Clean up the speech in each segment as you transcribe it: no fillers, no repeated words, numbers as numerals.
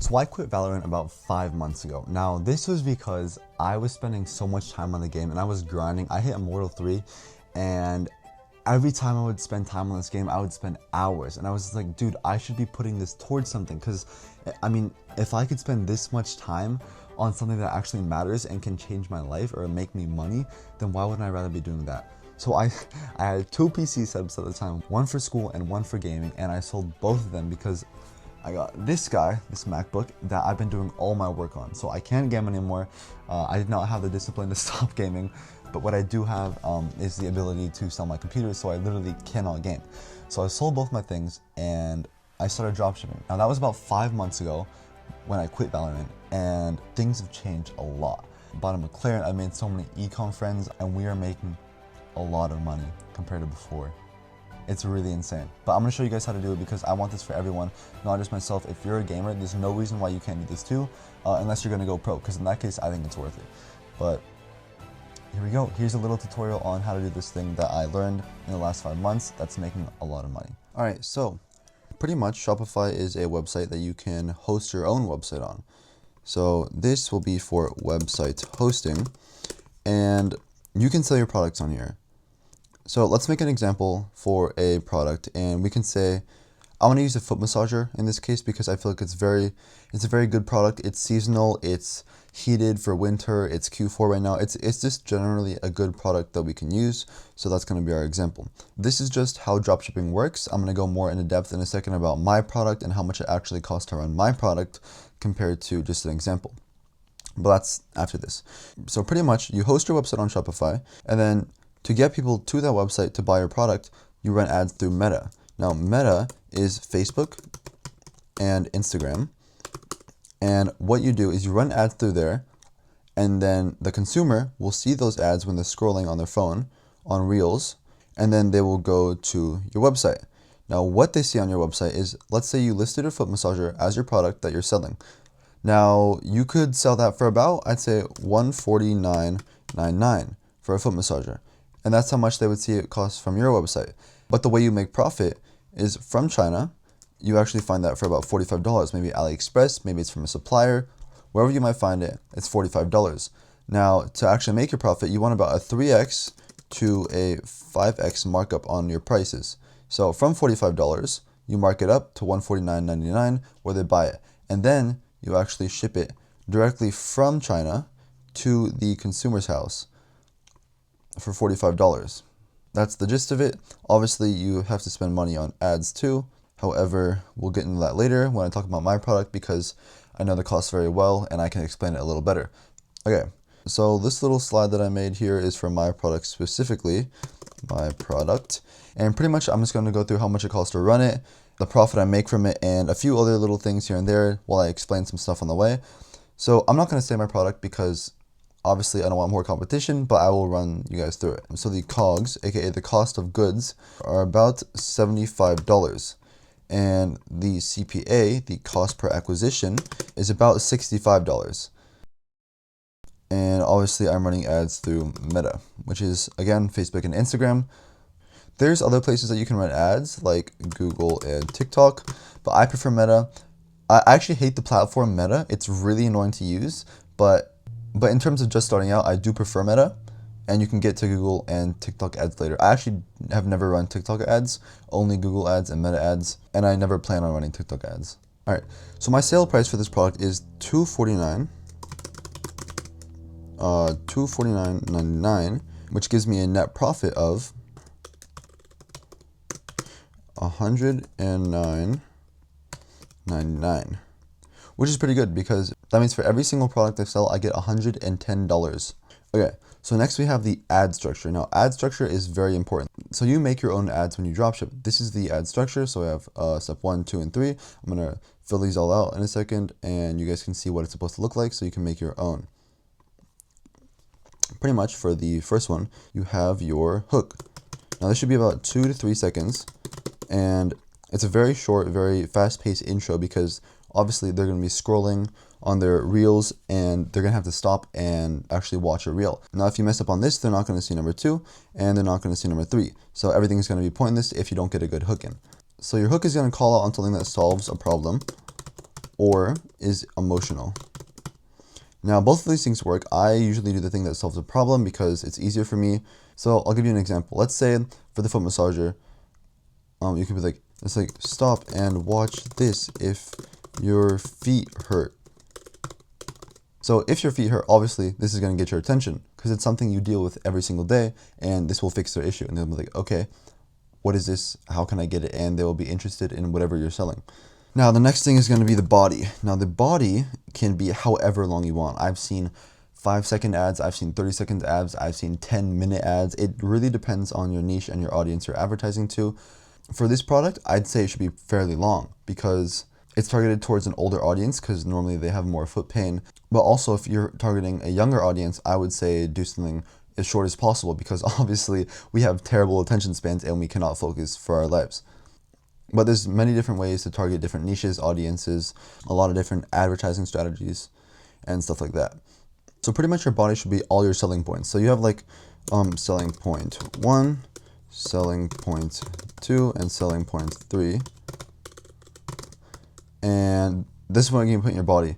So I quit Valorant about 5 months ago. Now this was because I was spending so much time on the game and I was grinding. I hit Immortal 3 and every time I would spend time on this game, I would spend hours. And I was like, dude, I should be putting this towards something. Because, I mean, if I could spend this much time on something that actually matters and can change my life or make me money, then why wouldn't I rather be doing that? So I had 2 PC setups at the time, one for school and one for gaming. And I sold both of them because I got this MacBook that I've been doing all my work on. So I can't game anymore. I did not have the discipline to stop gaming, but what I do have is the ability to sell my computer, so I literally cannot game. So I sold both my things and I started dropshipping. Now that was about 5 months ago when I quit Valorant, and things have changed a lot. Bought a McLaren, I made so many ecom friends, and we are making a lot of money compared to before. It's really insane. But I'm gonna show you guys how to do it because I want this for everyone, not just myself. If you're a gamer, there's no reason why you can't do this too, unless you're gonna go pro, because in that case, I think it's worth it. But here we go. Here's a little tutorial on how to do this thing that I learned in the last 5 months that's making a lot of money. All right, so pretty much Shopify is a website that you can host your own website on. So this will be for website hosting, and you can sell your products on here. So let's make an example for a product, and we can say, I want to use a foot massager in this case because I feel like it's a very good product. It's seasonal, it's heated for winter, it's Q4 right now. It's just generally a good product that we can use. So that's going to be our example. This is just how dropshipping works. I'm going to go more into depth in a second about my product and how much it actually costs to run my product compared to just an example. But that's after this. So pretty much you host your website on Shopify, and then to get people to that website to buy your product, you run ads through Meta. Now, Meta is Facebook and Instagram. And what you do is you run ads through there, and then the consumer will see those ads when they're scrolling on their phone on Reels, and then they will go to your website. Now, what they see on your website is, let's say you listed a foot massager as your product that you're selling. Now, you could sell that for about, I'd say, $149.99 for a foot massager. And that's how much they would see it cost from your website. But the way you make profit is from China. You actually find that for about $45. Maybe AliExpress, maybe it's from a supplier. Wherever you might find it, it's $45. Now, to actually make your profit, you want about a 3x to a 5x markup on your prices. So from $45, you mark it up to $149.99 where they buy it. And then you actually ship it directly from China to the consumer's house for $45. That's the gist of it. Obviously, you have to spend money on ads too. However, we'll get into that later when I talk about my product because I know the cost very well and I can explain it a little better. Okay, so this little slide that I made here is for my product specifically, my product. And pretty much I'm just going to go through how much it costs to run it, the profit I make from it, and a few other little things here and there while I explain some stuff on the way. So I'm not going to say my product because obviously I don't want more competition, but I will run you guys through it. So the COGS, aka the cost of goods, are about $75. And the CPA, the cost per acquisition, is about $65. And obviously I'm running ads through Meta, which is, again, Facebook and Instagram. There's other places that you can run ads like Google and TikTok, but I prefer Meta. I actually hate the platform Meta. It's really annoying to use, but in terms of just starting out, I do prefer Meta, and you can get to Google and TikTok ads later. I actually have never run TikTok ads, only Google ads and Meta ads, and I never plan on running TikTok ads. All right, so my sale price for this product is $249, $249.99, which gives me a net profit of $109.99, which is pretty good because that means for every single product I sell, I get $110 Okay, so next we have the ad structure. Now, ad structure is very important. So you make your own ads when you dropship. This is the ad structure. So we have step 1, 2, and 3. I'm going to fill these all out in a second, and you guys can see what it's supposed to look like so you can make your own. Pretty much for the first one, you have your hook. Now, this should be about 2 to 3 seconds, and it's a very short, very fast-paced intro because obviously they're going to be scrolling on their reels and they're going to have to stop and actually watch a reel. Now, if you mess up on this, they're not going to see number 2 and they're not going to see number 3. So everything is going to be pointless if you don't get a good hook in. So your hook is going to call out on something that solves a problem or is emotional. Now, both of these things work. I usually do the thing that solves a problem because it's easier for me. So I'll give you an example. Let's say for the foot massager, you could be like, it's like, stop and watch this if your feet hurt. So if your feet hurt, obviously this is going to get your attention because it's something you deal with every single day and this will fix their issue. And they'll be like, okay, what is this? How can I get it? And they will be interested in whatever you're selling. Now, the next thing is going to be the body. Now, the body can be however long you want. I've seen 5-second ads, I've seen 30-second ads, I've seen 10-minute ads. It really depends on your niche and your audience you're advertising to. For this product, I'd say it should be fairly long because it's targeted towards an older audience because normally they have more foot pain. But also, if you're targeting a younger audience, I would say do something as short as possible because obviously we have terrible attention spans and we cannot focus for our lives. But there's many different ways to target different niches, audiences, a lot of different advertising strategies and stuff like that. So pretty much your body should be all your selling points. So you have like selling point 1, selling point 2, and selling point 3. And this is what you can put in your body.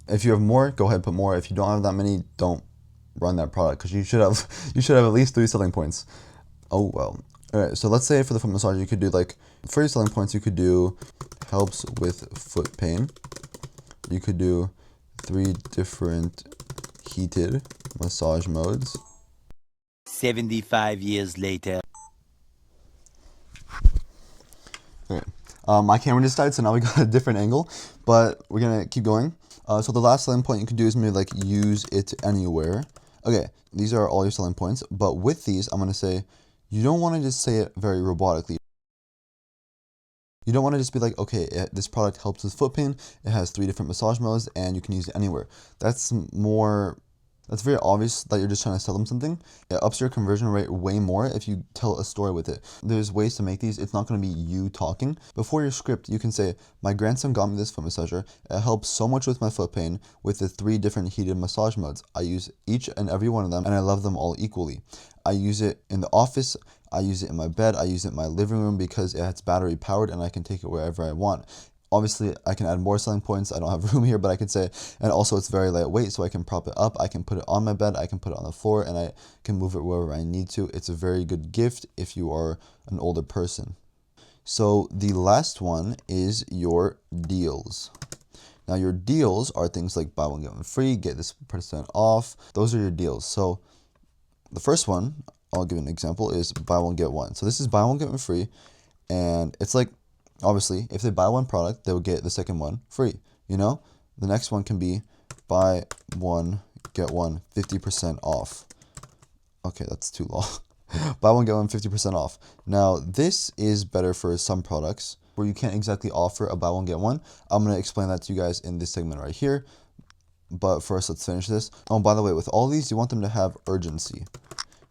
If you have more, go ahead and put more. If you don't have that many, don't run that product because you should have at least 3 selling points. Oh well. Alright, so let's say for the foot massage you could do like, for your selling points you could do helps with foot pain. You could do 3 different heated massage modes. 75 years later. Okay. My camera just died, so now we got a different angle, but we're gonna keep going. So the last selling point you could do is maybe like use it anywhere. Okay, these are all your selling points, but with these, I'm gonna say you don't want to just say it very robotically. You don't want to just be like, okay, this product helps with foot pain. It has 3 different massage modes, and you can use it anywhere. That's very obvious that you're just trying to sell them something. It ups your conversion rate way more if you tell a story with it. There's ways to make these. It's not going to be you talking. Before your script, you can say, my grandson got me this foot massager. It helps so much with my foot pain with the 3 different heated massage modes. I use each and every one of them, and I love them all equally. I use it in the office. I use it in my bed. I use it in my living room because it's battery powered and I can take it wherever I want. Obviously, I can add more selling points. I don't have room here, but I could say, and also it's very lightweight, so I can prop it up. I can put it on my bed. I can put it on the floor, and I can move it wherever I need to. It's a very good gift if you are an older person. So the last one is your deals. Now, your deals are things like buy one, get one free, get this % off. Those are your deals. So the first one, I'll give you an example, is buy one, get one. So this is buy one, get one free, and it's like, obviously, if they buy one product, they'll get the second one free, you know? The next one can be buy one, get one, 50% off. Okay, that's too long. Buy one, get one, 50% off. Now, this is better for some products where you can't exactly offer a buy one, get one. I'm going to explain that to you guys in this segment right here. But first, let's finish this. Oh, by the way, with all these, you want them to have urgency.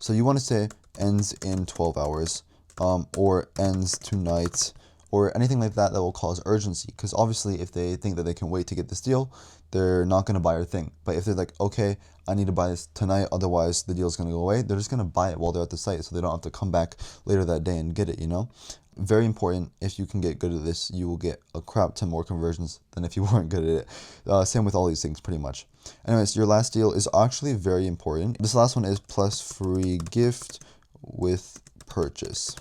So you want to say ends in 12 hours or ends tonight, or anything like that that will cause urgency. Because obviously, if they think that they can wait to get this deal, they're not going to buy your thing. But if they're like, okay, I need to buy this tonight, otherwise the deal's going to go away, they're just going to buy it while they're at the site, so they don't have to come back later that day and get it, you know? Very important. If you can get good at this, you will get a crap ton more conversions than if you weren't good at it. Same with all these things, pretty much. Anyways, your last deal is actually very important. This last one is plus free gift with purchase.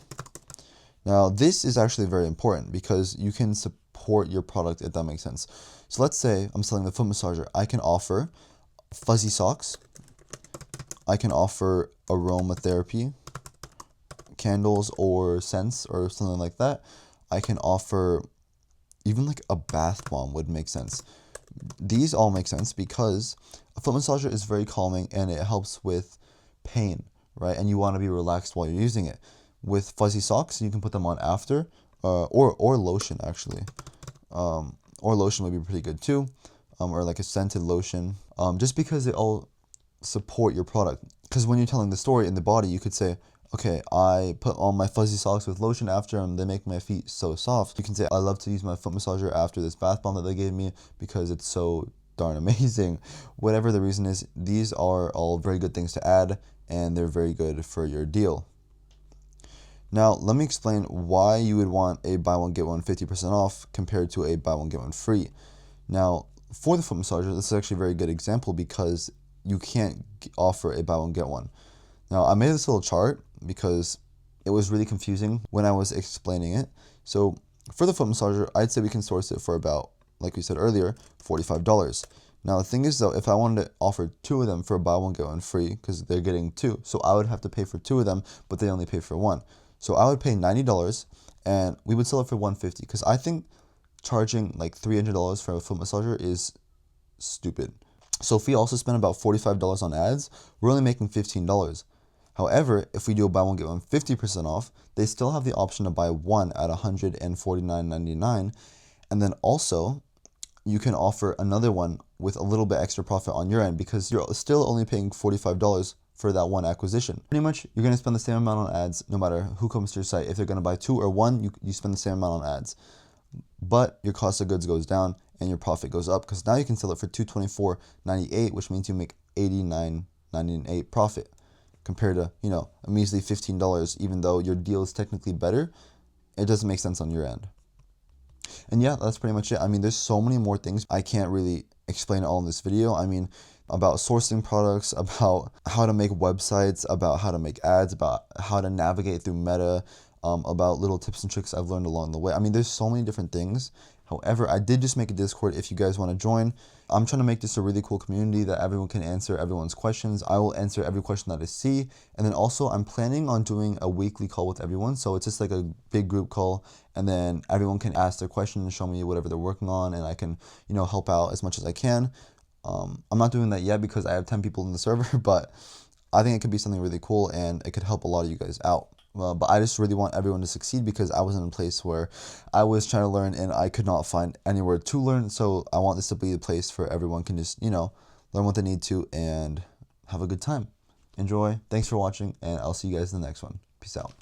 Now, this is actually very important because you can support your product, if that makes sense. So let's say I'm selling the foot massager. I can offer fuzzy socks. I can offer aromatherapy, candles or scents or something like that. I can offer even like a bath bomb would make sense. These all make sense because a foot massager is very calming and it helps with pain, right? And you want to be relaxed while you're using it. With fuzzy socks, you can put them on after, or lotion actually, or lotion would be pretty good too, or like a scented lotion, just because it all support your product. Because when you're telling the story in the body, you could say, okay, I put on my fuzzy socks with lotion after and they make my feet so soft. You can say, I love to use my foot massager after this bath bomb that they gave me because it's so darn amazing. Whatever the reason is, these are all very good things to add and they're very good for your deal. Now, let me explain why you would want a buy one get one 50% off compared to a buy one get one free. Now, for the foot massager, this is actually a very good example because you can't offer a buy one get one. Now, I made this little chart because it was really confusing when I was explaining it. So for the foot massager, I'd say we can source it for about, like we said earlier, $45. Now, the thing is though, if I wanted to offer two of them for a buy one get one free, because they're getting two, so I would have to pay for two of them, but they only pay for one. So I would pay $90 and we would sell it for $150 because I think charging like $300 for a foot massager is stupid. So if we also spend about $45 on ads, we're only making $15. However, if we do a buy one get one 50% off, they still have the option to buy one at $149.99, and then also you can offer another one with a little bit extra profit on your end because you're still only paying $45 for that one acquisition. Pretty much, you're going to spend the same amount on ads no matter who comes to your site. If they're going to buy two or one, you spend the same amount on ads. But your cost of goods goes down and your profit goes up because now you can sell it for $224.98, which means you make $89.98 profit compared to, a measly $15, even though your deal is technically better. It doesn't make sense on your end. And yeah, that's pretty much it. I mean, there's so many more things. I can't really explain it all in this video. I mean, about sourcing products, about how to make websites, about how to make ads, about how to navigate through Meta, about little tips and tricks I've learned along the way. I mean, there's so many different things. However, I did just make a Discord if you guys want to join. I'm trying to make this a really cool community that everyone can answer everyone's questions. I will answer every question that I see. And then also I'm planning on doing a weekly call with everyone. So it's just like a big group call and then everyone can ask their question and show me whatever they're working on and I can, help out as much as I can. I'm not doing that yet because I have 10 people in the server, but I think it could be something really cool and it could help a lot of you guys out. But I just really want everyone to succeed because I was in a place where I was trying to learn and I could not find anywhere to learn. So I want this to be a place where everyone can just, learn what they need to and have a good time. Enjoy. Thanks for watching and I'll see you guys in the next one. Peace out.